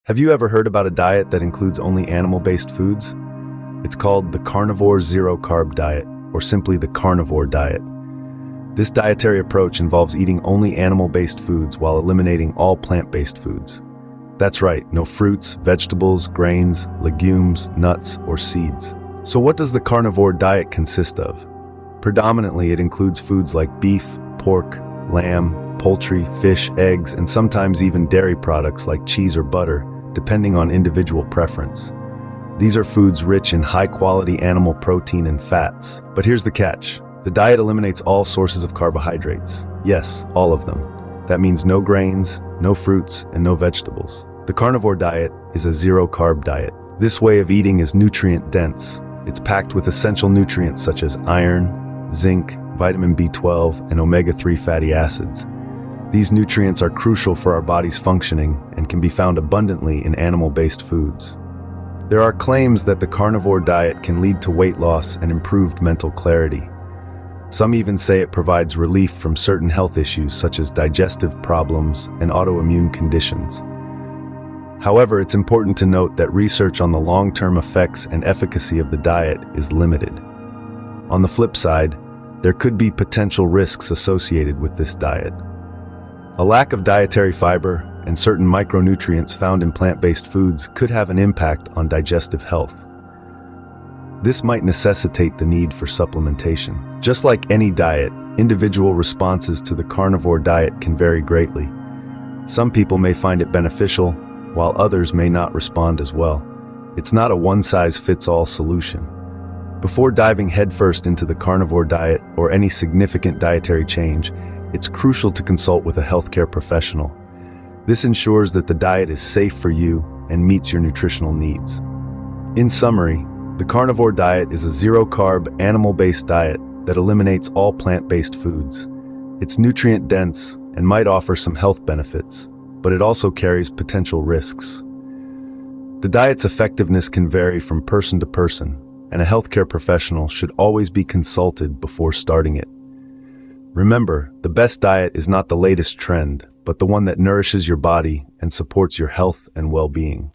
Have you ever heard about a diet that includes only animal-based foods? It's called the Carnivore Zero-Carb Diet, or simply the Carnivore Diet. This dietary approach involves eating only animal-based foods while eliminating all plant-based foods. That's right, no fruits, vegetables, grains, legumes, nuts, or seeds. So what does the carnivore diet consist of? Predominantly, it includes foods like beef, pork, lamb, poultry, fish, eggs, and sometimes even dairy products like cheese or butter, depending on individual preference. These are foods rich in high-quality animal protein and fats. But here's the catch. The diet eliminates all sources of carbohydrates. Yes, all of them. That means no grains, no fruits, and no vegetables. The carnivore diet is a zero-carb diet. This way of eating is nutrient-dense. It's packed with essential nutrients such as iron, zinc, vitamin B12, and omega-3 fatty acids. These nutrients are crucial for our body's functioning and can be found abundantly in animal-based foods. There are claims that the carnivore diet can lead to weight loss and improved mental clarity. Some even say it provides relief from certain health issues such as digestive problems and autoimmune conditions. However, it's important to note that research on the long-term effects and efficacy of the diet is limited. On the flip side, there could be potential risks associated with this diet. A lack of dietary fiber and certain micronutrients found in plant-based foods could have an impact on digestive health. This might necessitate the need for supplementation. Just like any diet, individual responses to the carnivore diet can vary greatly. Some people may find it beneficial, while others may not respond as well. It's not a one-size-fits-all solution. Before diving headfirst into the carnivore diet or any significant dietary change, it's crucial to consult with a healthcare professional. This ensures that the diet is safe for you and meets your nutritional needs. In summary, the carnivore diet is a zero-carb, animal-based diet that eliminates all plant-based foods. It's nutrient-dense and might offer some health benefits, but it also carries potential risks. The diet's effectiveness can vary from person to person, and a healthcare professional should always be consulted before starting it. Remember, the best diet is not the latest trend, but the one that nourishes your body and supports your health and well-being.